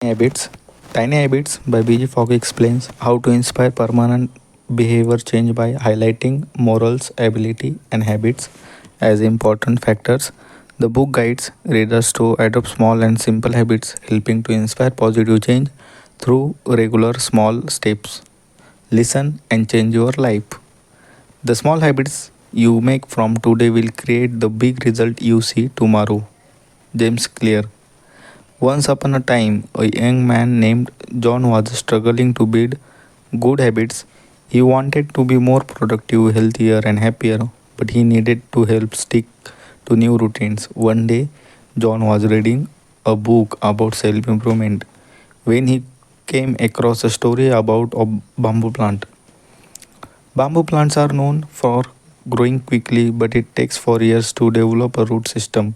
Habits. Tiny Habits by BJ Fogg explains how to inspire permanent behavior change by highlighting morals, ability, and habits as important factors. The book guides readers to adopt small and simple habits, helping to inspire positive change through regular small steps. Listen and change your life. The small habits you make from today will create the big result you see tomorrow. James Clear. Once upon a time, a young man named John was struggling to build good habits. He wanted to be more productive, healthier, and happier, but he needed to help stick to new routines. One day, John was reading a book about self improvement when he came across a story about a bamboo plant. Bamboo plants are known for growing quickly, but it takes 4 years to develop a root system.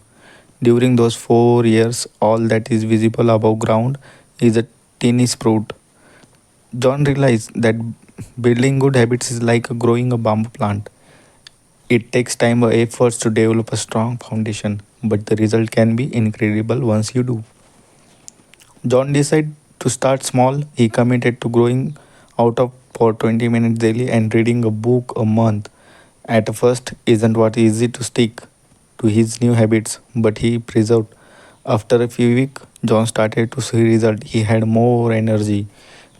During those 4 years, all that is visible above ground is a teeny sprout. John realized that building good habits is like growing a bamboo plant. It takes time and efforts to develop a strong foundation, but the result can be incredible once you do. John decided to start small. He committed to growing out of for 20 minutes daily and reading a book a month. At first, isn't what easy to stick to his new habits, but he preserved. After a few weeks, John started to see result. He had more energy,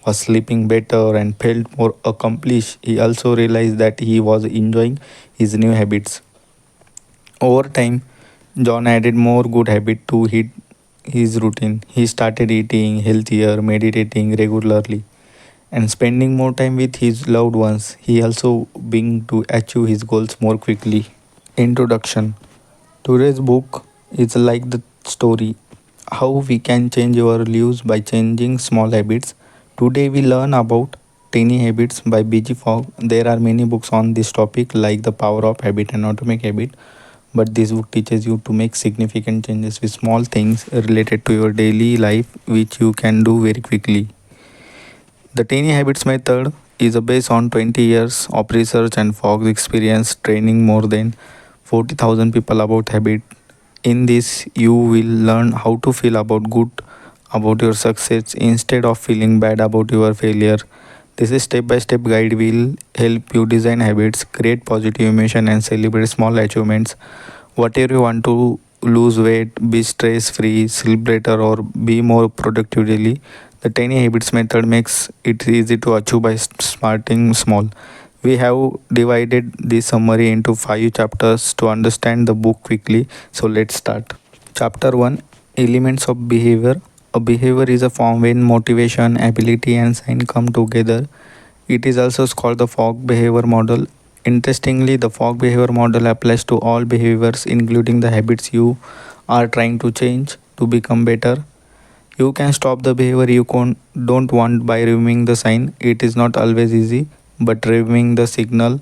was sleeping better, and felt more accomplished. He also realized that he was enjoying his new habits. Over time, John added more good habits to his routine. He started eating healthier, meditating regularly, and spending more time with his loved ones. He also began to achieve his goals more quickly. Introduction. Today's book is like the story how we can change our lives by changing small habits. Today we learn about Tiny Habits by BG Fogg. There are many books on this topic like The Power of Habit and Atomic Habit, but this book teaches you to make significant changes with small things related to your daily life which you can do very quickly. The Tiny Habits method is based on 20 years of research and Fogg's experience training more than 40,000 people about habit. In this, you will learn how to feel about good about your success instead of feeling bad about your failure. This step-by-step guide will help you design habits, create positive emotion, and celebrate small achievements. Whatever you want to lose weight, be stress-free, sleep better, or be more productive daily, the tiny habits method makes it easy to achieve by starting small. We have divided this summary into 5 chapters to understand the book quickly. So let's start. Chapter 1. Elements of Behavior. A behavior is a form when motivation, ability, and sign come together. It is also called the Fogg behavior model. Interestingly, the Fogg behavior model applies to all behaviors, including the habits you are trying to change to become better. You can stop the behavior don't want by removing the sign. It is not always easy, but removing the signal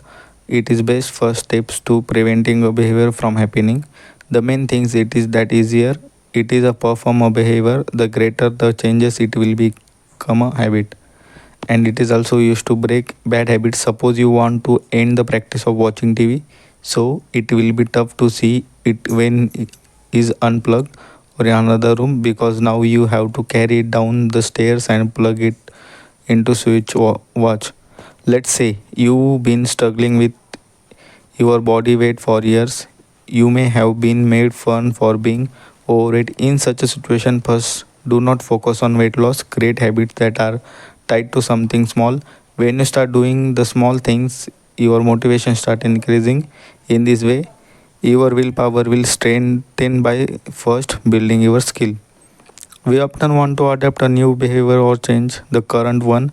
it is best first steps to preventing a behavior from happening. The main things it is that easier it is a perform a behavior, the greater the changes it will become a habit. And it is also used to break bad habits. Suppose you want to end the practice of watching TV, so it will be tough to see it when it is unplugged or in another room because now you have to carry it down the stairs and plug it into watch. Let's say you've been struggling with your body weight for years. You may have been made fun for being overweight. In such a situation, first do not focus on weight loss. Create habits that are tied to something small. When you start doing the small things, your motivation start increasing. In this way, your willpower will strengthen by first building your skill. We often want to adapt a new behavior or change the current one,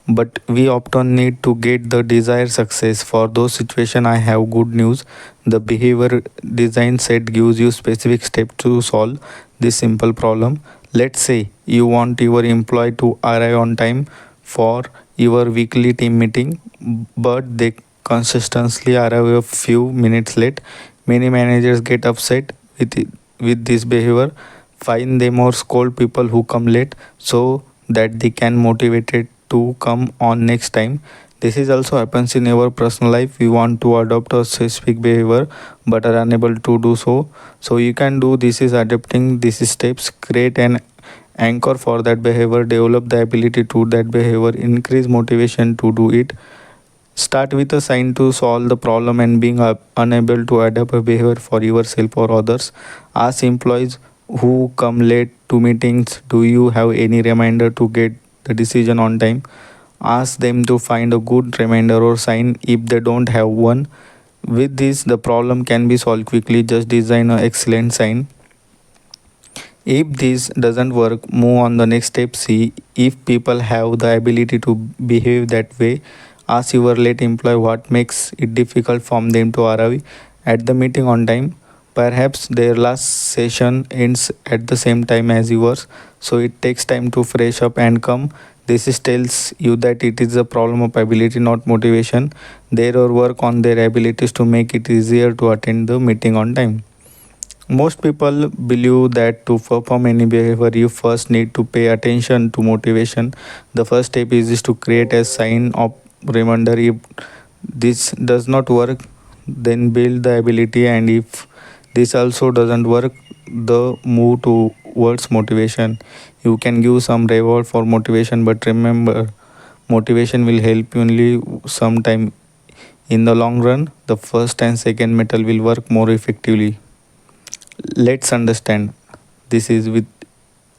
but we often need to get the desired success. For those situations, I have good news. The behavior design set gives you specific steps to solve this simple problem. Let's say you want your employee to arrive on time for your weekly team meeting, but they consistently arrive a few minutes late. Many managers get upset with this behavior, find them or scold people who come late so that they can motivate it to come on next time. This is also happens in our personal life. We want to adopt a specific behavior but are unable to do so. So you can do this is adapting these steps, create an Anchor for that behavior, develop the ability to that behavior, increase motivation to do it. Start with a sign to solve the problem and being unable to adapt a behavior for yourself or others. Ask employees who come late to meetings, do you have any reminder to get the decision on time? Ask them to find a good reminder or sign if they don't have one. With this, the problem can be solved quickly. Just design an excellent sign. If this doesn't work, move on the next step. See if people have the ability to behave that way. Ask your late employee what makes it difficult for them to arrive at the meeting on time. Perhaps their last session ends at the same time as yours, so it takes time to fresh up and come. This tells you that it is a problem of ability, not motivation. There work on their abilities to make it easier to attend the meeting on time. Most people believe that to perform any behavior, you first need to pay attention to motivation. The first step is to create a sign of reminder. If this does not work, then build the ability, and if this also doesn't work, the move towards motivation. You can give some reward for motivation, but remember, motivation will help you only sometime. In the long run, the first and second method will work more effectively. Let's understand this is with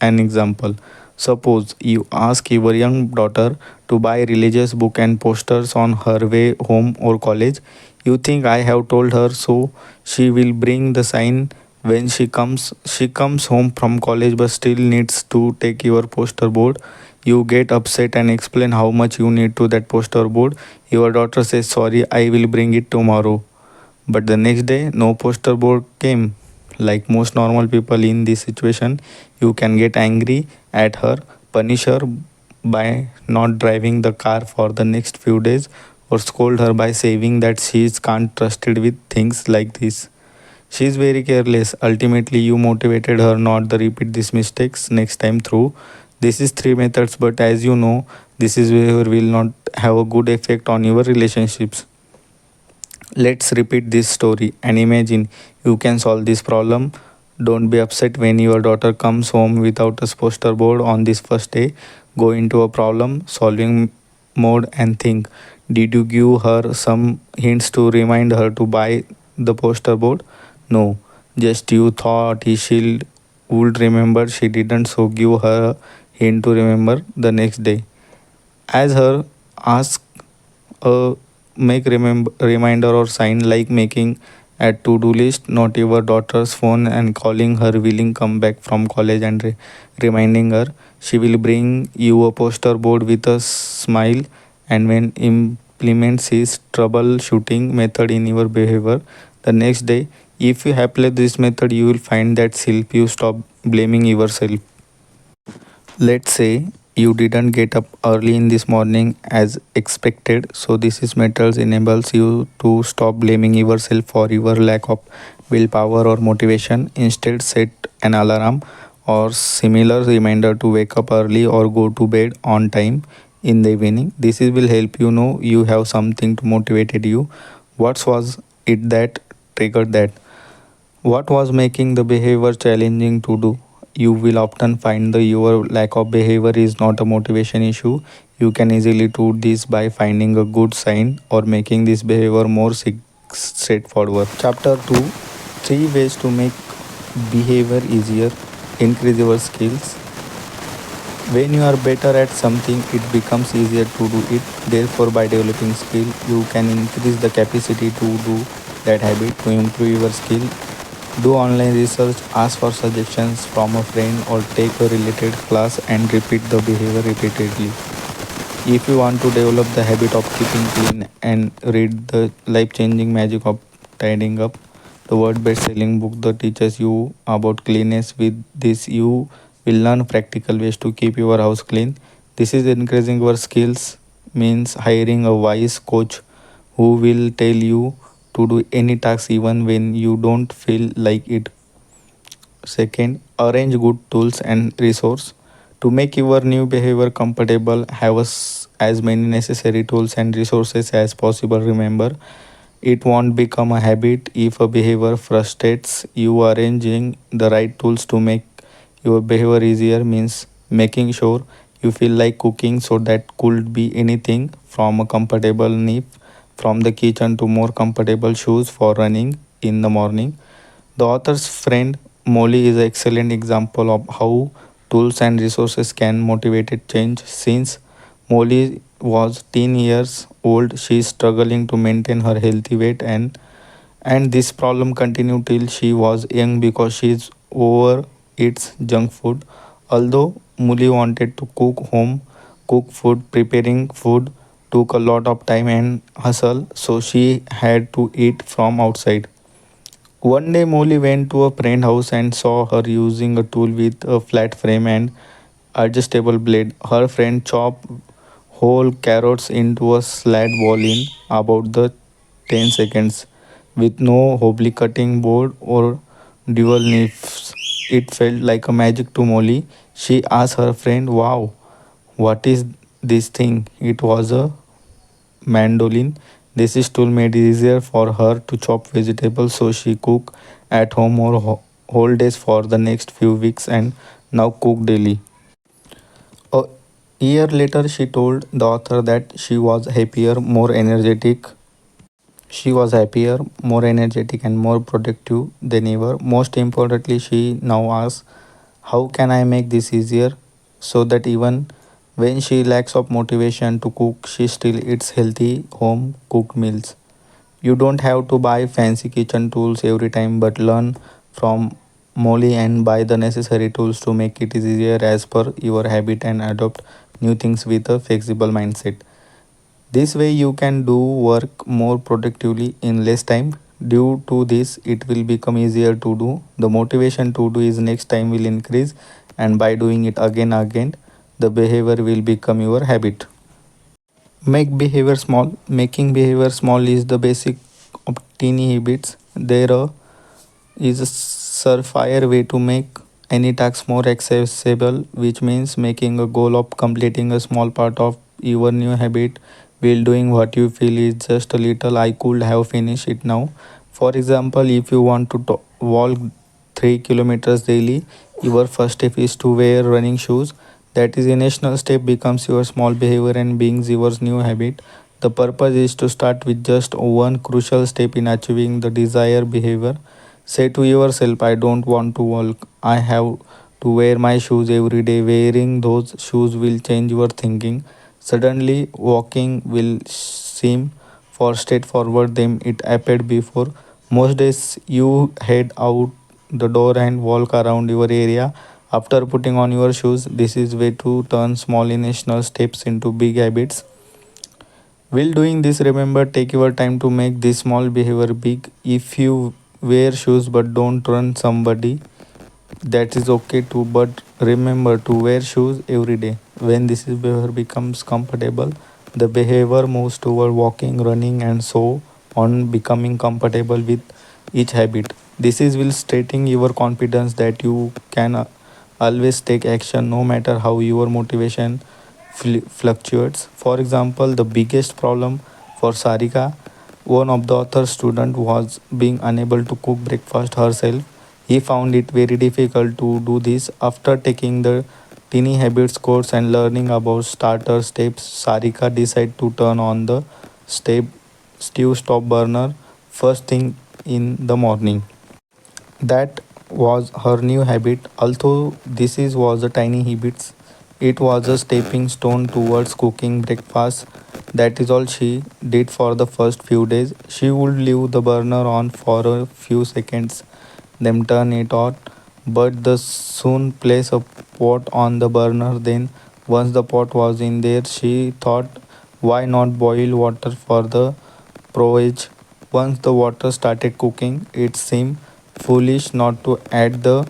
an example. Suppose you ask your young daughter to buy religious book and posters on her way home or college. You think I have told her so she will bring the sign when she comes home from college but still needs to take your poster board. You get upset and explain how much you need to that poster board. Your daughter says sorry, I will bring it tomorrow. But the next day, no poster board came. Like most normal people in this situation, you can get angry at her, punish her by not driving the car for the next few days, or scold her by saying that she is can't trusted with things like this. She is very careless. Ultimately, you motivated her not to repeat these mistakes next time through. This is three methods, but as you know, this is behavior will not have a good effect on your relationships. Let's repeat this story and imagine you can solve this problem. Don't be upset when your daughter comes home without a poster board on this first day. Go into a problem solving mode and think, did you give her some hints to remind her to buy the poster board? No, just you thought she would remember. She didn't, so give her a hint to remember the next day. As her, ask a make remember reminder or sign like making a to-do list, not your daughter's phone and calling her willing come back from college and reminding her. She will bring you a poster board with a smile, and when implements his troubleshooting method in your behavior the next day. If you apply this method, you will find that help you stop blaming yourself. Let's say you didn't get up early in this morning as expected, so this is metals enables you to stop blaming yourself for your lack of willpower or motivation. Instead, set an alarm or similar reminder to wake up early or go to bed on time in the evening. Will help you know you have something to motivate you. What was it that triggered that? What was making the behavior challenging to do? You will often find that your lack of behavior is not a motivation issue. You can easily do this by finding a good sign or making this behavior more straightforward. Chapter 2, 3 ways to make behavior easier. Increase your skills. When you are better at something, it becomes easier to do it. Therefore, by developing skill, you can increase the capacity to do that habit. To improve your skill, do online research, ask for suggestions from a friend, or take a related class and repeat the behavior repeatedly. If you want to develop the habit of keeping clean and read the life changing magic of tidying up, the word best selling book that teaches you about cleanliness. With this, you will learn practical ways to keep your house clean. This is increasing your skills, means hiring a wise coach who will tell you to do any task even when you don't feel like it. Second, arrange good tools and resource to make your new behavior compatible. Have as many necessary tools and resources as possible. Remember, it won't become a habit if a behavior frustrates you. Arranging the right tools to make your behavior easier means making sure you feel like cooking, so that could be anything from a comfortable nap from the kitchen to more comfortable shoes for running in the morning. The author's friend Molly is an excellent example of how tools and resources can motivate change. Since Molly was 10 years old, she is struggling to maintain her healthy weight, and this problem continued till she was young because she is over eats junk food. Although Molly wanted to cook food, preparing food took a lot of time and hustle, so she had to eat from outside. One day, Molly went to a friend's house and saw her using a tool with a flat frame and adjustable blade. Her friend chopped whole carrots into a slat ball in about the 10 seconds with no hobbly cutting board or dual knives. It felt like a magic to Molly. She asked her friend, "Wow, what is this thing?" It was a mandolin. This tool made it easier for her to chop vegetables, so she cooked at home or whole days for the next few weeks and now cook daily. A year later, she told the author that she was happier, more energetic, and more productive than ever. Most importantly, she now asks, "How can I make this easier so that even when she lacks of motivation to cook, she still eats healthy home cooked meals?" You don't have to buy fancy kitchen tools every time, but learn from Molly and buy the necessary tools to make it easier as per your habit and adopt new things with a flexible mindset. This way, you can do work more productively in less time. Due to this, it will become easier to do. The motivation to do is next time will increase, and by doing it again, the behavior will become your habit. Make behavior small. Making behavior small is the basic of teeny habits. There is a surefire way to make any task more accessible, which means making a goal of completing a small part of your new habit while doing what you feel is just a little. I could have finished it now. For example, if you want to walk 3 kilometers daily, your first step is to wear running shoes. That is, a national step becomes your small behavior and beings your new habit. The purpose is to start with just one crucial step in achieving the desired behavior. Say to yourself, "I don't want to walk. I have to wear my shoes every day." Wearing those shoes will change your thinking. Suddenly, walking will seem for straightforward than it appeared before. Most days, you head out the door and walk around your area after putting on your shoes. This is way to turn small intentional steps into big habits. While doing this, remember take your time to make this small behavior big. If you wear shoes but don't run somebody, that is okay too. But remember to wear shoes every day. When this behavior becomes comfortable, the behavior moves toward walking, running, and so on, becoming comfortable with each habit. This is will stating your confidence that you can always take action no matter how your motivation fluctuates. For example, the biggest problem for Sarika, one of the author's student, was being unable to cook breakfast herself. He found it very difficult to do this. After taking the Tiny Habits course and learning about starter steps, Sarika decided to turn on the step stew stop burner first thing in the morning. That was her new habit. Although was a tiny habit, it was a stepping stone towards cooking breakfast. That is all she did for the first few days. She would leave the burner on for a few seconds, then turn it on, but the soon place a pot on the burner. Then, once the pot was in there, she thought, why not boil water for the porridge? Once the water started cooking, it seemed foolish not to add the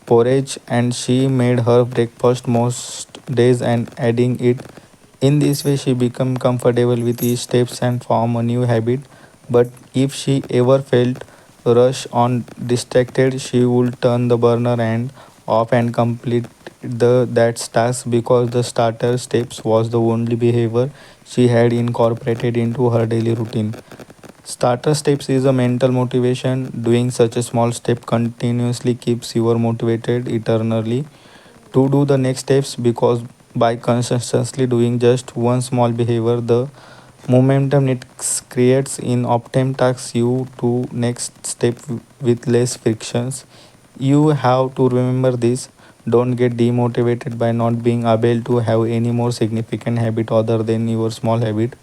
porridge, and she made her breakfast most days and adding it. In this way, she became comfortable with each steps and form a new habit. But if she ever felt rush on distracted, she would turn the burner and off and complete the that task because the starter steps was the only behavior she had incorporated into her daily routine. Starter steps is a mental motivation. Doing such a small step continuously keeps you motivated eternally to do the next steps, because by consistently doing just one small behavior, the momentum it creates in optim takes you to next step with less frictions. You have to remember this. Don't get demotivated by not being able to have any more significant habit other than your small habit.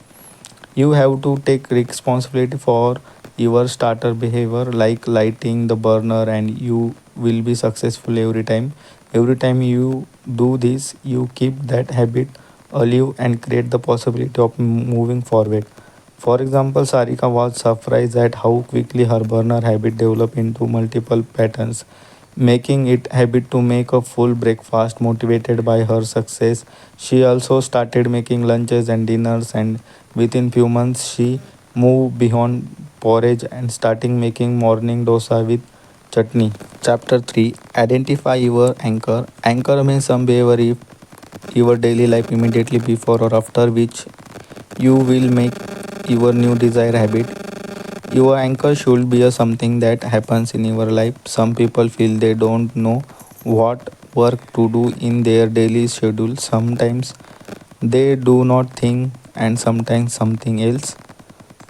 You have to take responsibility for your starter behavior, like lighting the burner, and you will be successful every time. Every time you do this, you keep that habit alive and create the possibility of moving forward. For example, Sarika was surprised at how quickly her burner habit developed into multiple patterns, making it habit to make a full breakfast. Motivated by her success, she also started making lunches and dinners, and within few months she moved beyond porridge and starting making morning dosa with chutney. Chapter 3: Identify your anchor. Anchor means some behavior if your daily life immediately before or after which you will make your new desired habit. Your anchor should be a something that happens in your life. Some people feel they don't know what work to do in their daily schedule. Sometimes they do not think, and sometimes something else.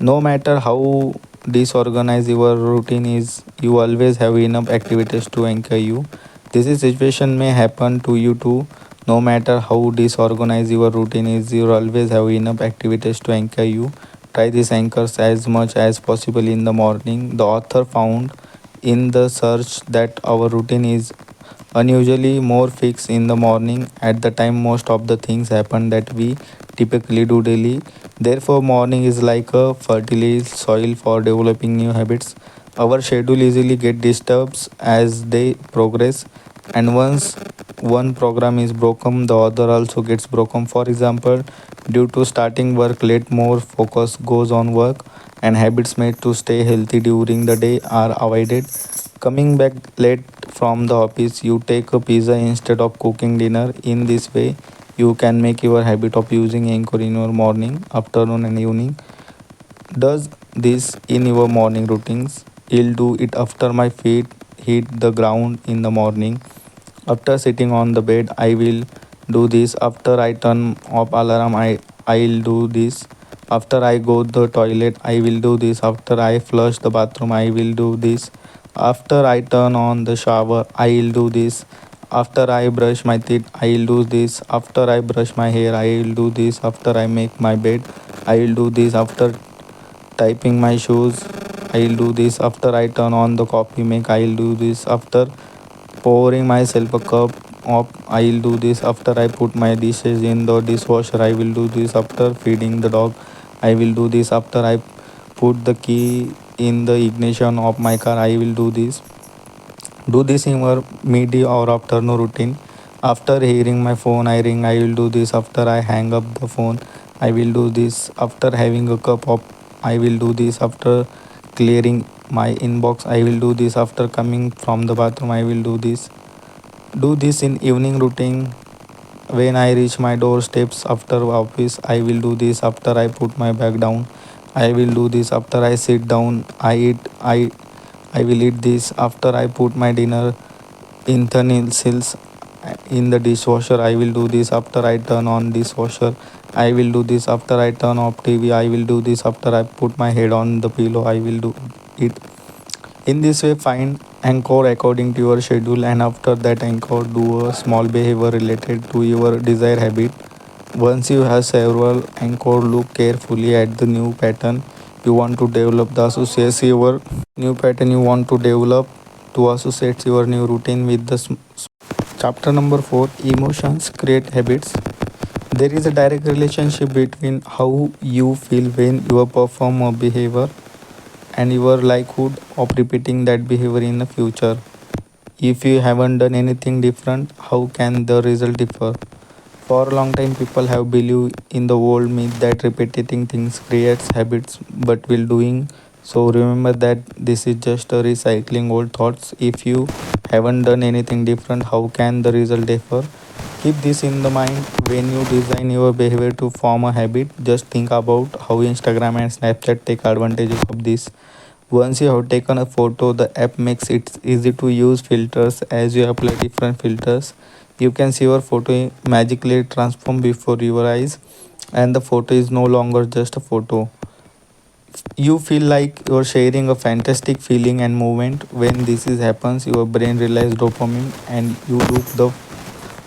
No matter how disorganized your routine is, you always have enough activities to anchor you. This is situation may happen to you too. No matter how disorganized your routine is, you always have enough activities to anchor you. Try these anchors as much as possible in the morning. The author found in the search that our routine is unusually more fixed in the morning. At the time most of the things happen that we typically do daily. Therefore, morning is like a fertile soil for developing new habits. Our schedule easily get disturbed as they progress, and once one program is broken, the other also gets broken. For example, due to starting work late, more focus goes on work, and habits made to stay healthy during the day are avoided. Coming back late from the office, you take a pizza instead of cooking dinner. In this way, you can make your habit of using anchor in your morning, afternoon, and evening. Does this in your morning routines. You'll do it after my feet hit the ground in the morning. After sitting on the bed, I will do this. After I turn off alarm, I'll do this. After I go to the toilet, I will do this. After I flush the bathroom, I will do this. After I turn on the shower, I'll do this. After I brush my teeth, I'll do this. After I brush my hair, I'll do this. After I make my bed, I'll do this. After typing my shoes, I'll do this. After I turn on the coffee make, I'll do this. After pouring myself a cup of, I'll do this. After I put my dishes in the dishwasher, I will do this. After feeding the dog, I will do this. After I put the key in the ignition of my car, I will do this. Do this in your midi or afternoon routine. After hearing my phone I ring, I will do this. After I hang up the phone, I will do this. After having a cup of, I will do this. After clearing my inbox, I will do this. After coming from the bathroom, I will do this. Do this in evening routine. When I reach my doorsteps after office, I will do this. After I put my bag down, I will do this. After I sit down, I will eat this. After I put my dinner in the utensils in the dishwasher, I will do this. After I turn on dishwasher, I will do this. After I turn off TV, I will do this. After I put my head on the pillow, I will do it. In this way, find anchor according to your schedule, and after that anchor, do a small behavior related to your desired habit. Once you have several anchor, look carefully at the new pattern you want to develop. The associates your new pattern you want to develop to associate your new routine with the chapter number 4: Emotions create habits. There is a direct relationship between how you feel when you perform a behavior and your likelihood of repeating that behavior in the future. If you haven't done anything different, how can the result differ? For a long time, people have believed in the old myth that repeating things creates habits, but will doing so, remember that this is just a recycling old thoughts. If you haven't done anything different, how can the result differ? Keep this in the mind when you design your behavior to form a habit. Just think about how Instagram and Snapchat take advantages of this. Once you have taken a photo, the app makes it easy to use filters. As you apply different filters, you can see your photo magically transform before your eyes, and the photo is no longer just a photo. You feel like you're sharing a fantastic feeling and moment. When this is happens, your brain releases dopamine and you look the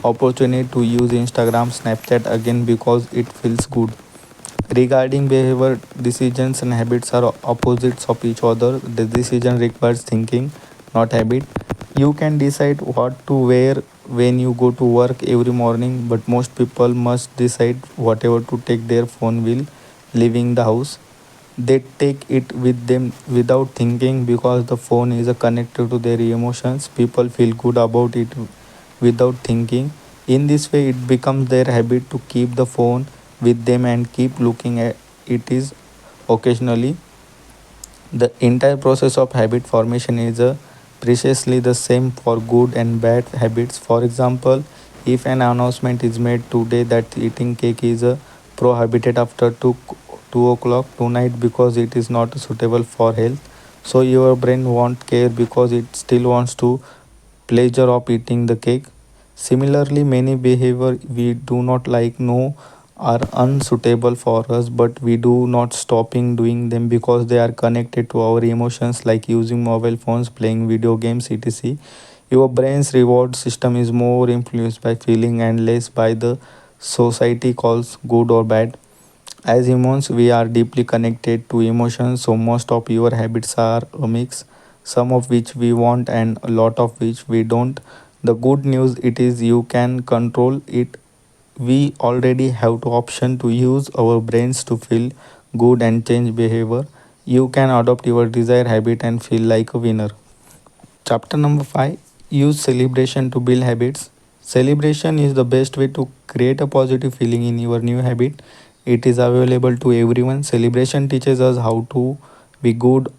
opportunity to use Instagram, Snapchat again because it feels good. Regarding behavior, decisions and habits are opposites of each other. The decision requires thinking, not habit. You can decide what to wear when you go to work every morning, but most people must decide whatever to take their phone while leaving the house. They take it with them without thinking because the phone is connected to their emotions. People feel good about it without thinking. In this way, it becomes their habit to keep the phone with them and keep looking at it is occasionally. The entire process of habit formation is precisely the same for good and bad habits. For example, if an announcement is made today that eating cake is prohibited after 2 o'clock tonight because it is not suitable for health, so your brain won't care because it still wants to pleasure of eating the cake. Similarly, many behavior we do not like know are unsuitable for us, but we do not stopping doing them because they are connected to our emotions, like using mobile phones, playing video games, etc. Your brain's reward system is more influenced by feeling and less by the society calls good or bad. As humans, we are deeply connected to emotions, so most of your habits are a mix, some of which we want and a lot of which we don't. The good news it is you can control it. We already have the option to use our brains to feel good and change behavior. You can adopt your desired habit and feel like a winner. Chapter number 5, use celebration to build habits. Celebration is the best way to create a positive feeling in your new habit. It is available to everyone. Celebration teaches us how to be good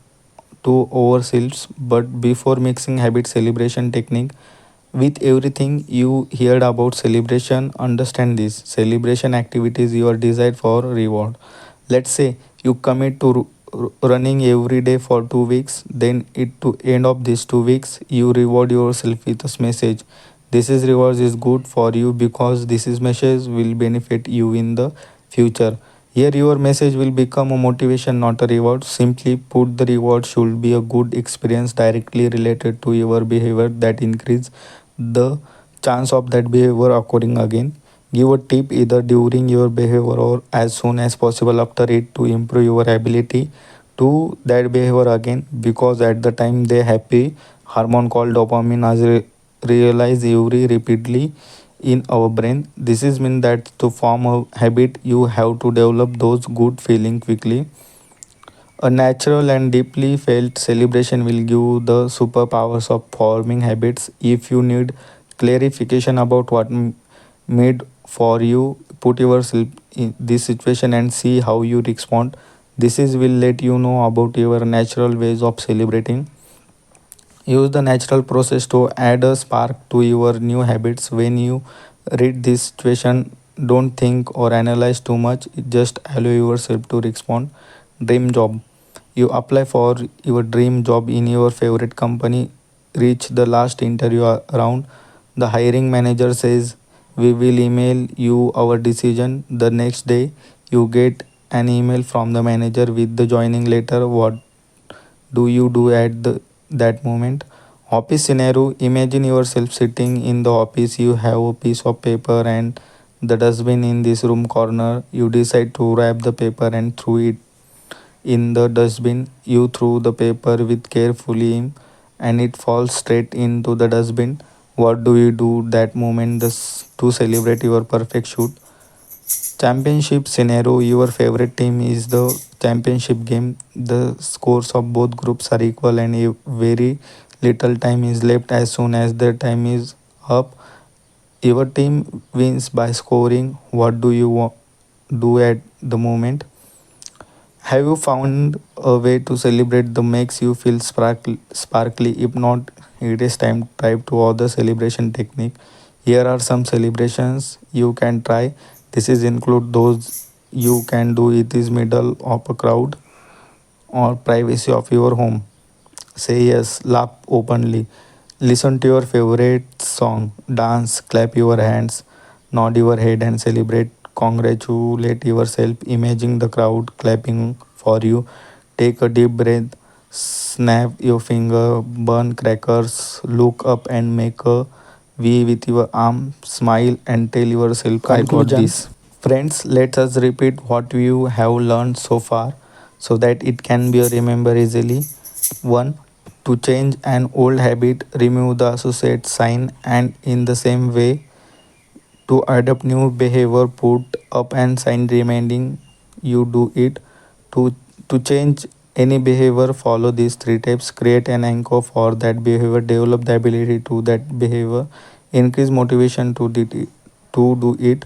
to ourselves, but before mixing habit celebration technique with everything you heard about celebration, understand this. Celebration activities you are desired for reward. Let's say you commit to running every day for 2 weeks, then it to end of these 2 weeks you reward yourself with a message. This is rewards is good for you because this is message will benefit you in the future. Here your message will become a motivation, not a reward. Simply put, the reward should be a good experience directly related to your behavior that increase the chance of that behavior occurring again. Give a tip either during your behavior or as soon as possible after it to improve your ability to that behavior again, because at the time the happy hormone called dopamine is realized every repeatedly in our brain. This is mean that to form a habit you have to develop those good feeling quickly. A natural and deeply felt celebration will give the superpowers of forming habits. If you need clarification about what made for you, put yourself in this situation and see how you respond. This is will let you know about your natural ways of celebrating. Use the natural process to add a spark to your new habits. When you read this situation, don't think or analyze too much. Just allow yourself to respond. Dream job. You apply for your dream job in your favorite company. Reach the last interview round. The hiring manager says, "We will email you our decision." The next day, you get an email from the manager with the joining letter. What do you do at that moment? Office scenario. Imagine yourself sitting in the office. You have a piece of paper and the dustbin in this room corner. You decide to wrap the paper and throw it in the dustbin. You throw the paper with carefully and it falls straight into the dustbin. What do you do that moment to celebrate your perfect shoot? Championship scenario. Your favorite team is the championship game. The scores of both groups are equal and a very little time is left. As soon as the time is up, your team wins by scoring. What do you do at the moment? Have you found a way to celebrate that makes you feel sparkly? If not, it is time to type to other celebration technique. Here are some celebrations you can try. This is include those you can do it is middle of a crowd or privacy of your home. Say yes, laugh openly. Listen to your favorite song, dance, clap your hands, nod your head and celebrate. Congratulate yourself. Imagine the crowd clapping for you. Take a deep breath, snap your finger, burn crackers, look up and make a V with your arm, smile and tell yourself, I got Conclusion. this. Friends, let us repeat what you have learned so far so that it can be remembered easily. 1. To change an old habit, remove the associate sign, and in the same way, to adopt new behavior, put up an sign reminding you do it. To, to change any behavior, follow these three steps. Create an anchor for that behavior, develop the ability to that behavior, increase motivation to do it.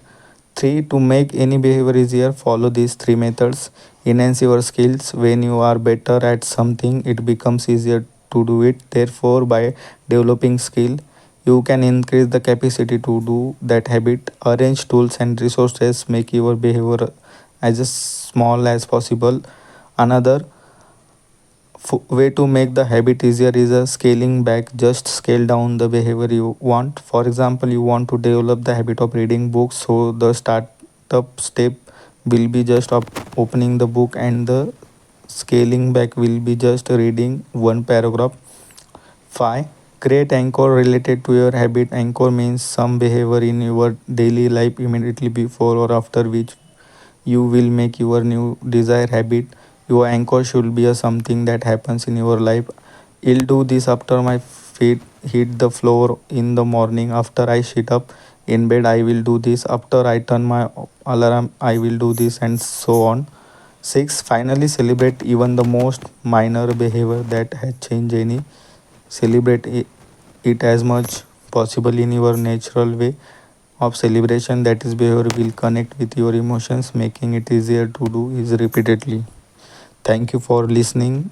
3. To make any behavior easier, follow these three methods. Enhance your skills. When you are better at something, it becomes easier to do it. Therefore, by developing skill, you can increase the capacity to do that habit. Arrange tools and resources. Make your behavior as small as possible. Another way to make the habit easier is a scaling back. Just scale down the behavior you want. For example, you want to develop the habit of reading books, so the startup step will be just opening the book, and the scaling back will be just reading one paragraph. 5. Create anchor related to your habit. Anchor means some behavior in your daily life immediately before or after which you will make your new desired habit. Your anchor should be a something that happens in your life. I'll do this after my feet hit the floor in the morning. After I sit up in bed, I will do this. After I turn my alarm, I will do this, and so on. 6. Finally, celebrate even the most minor behavior that has changed any. Celebrate it as much possible in your natural way of celebration. That is behavior will connect with your emotions, making it easier to do is repeatedly. Thank you for listening.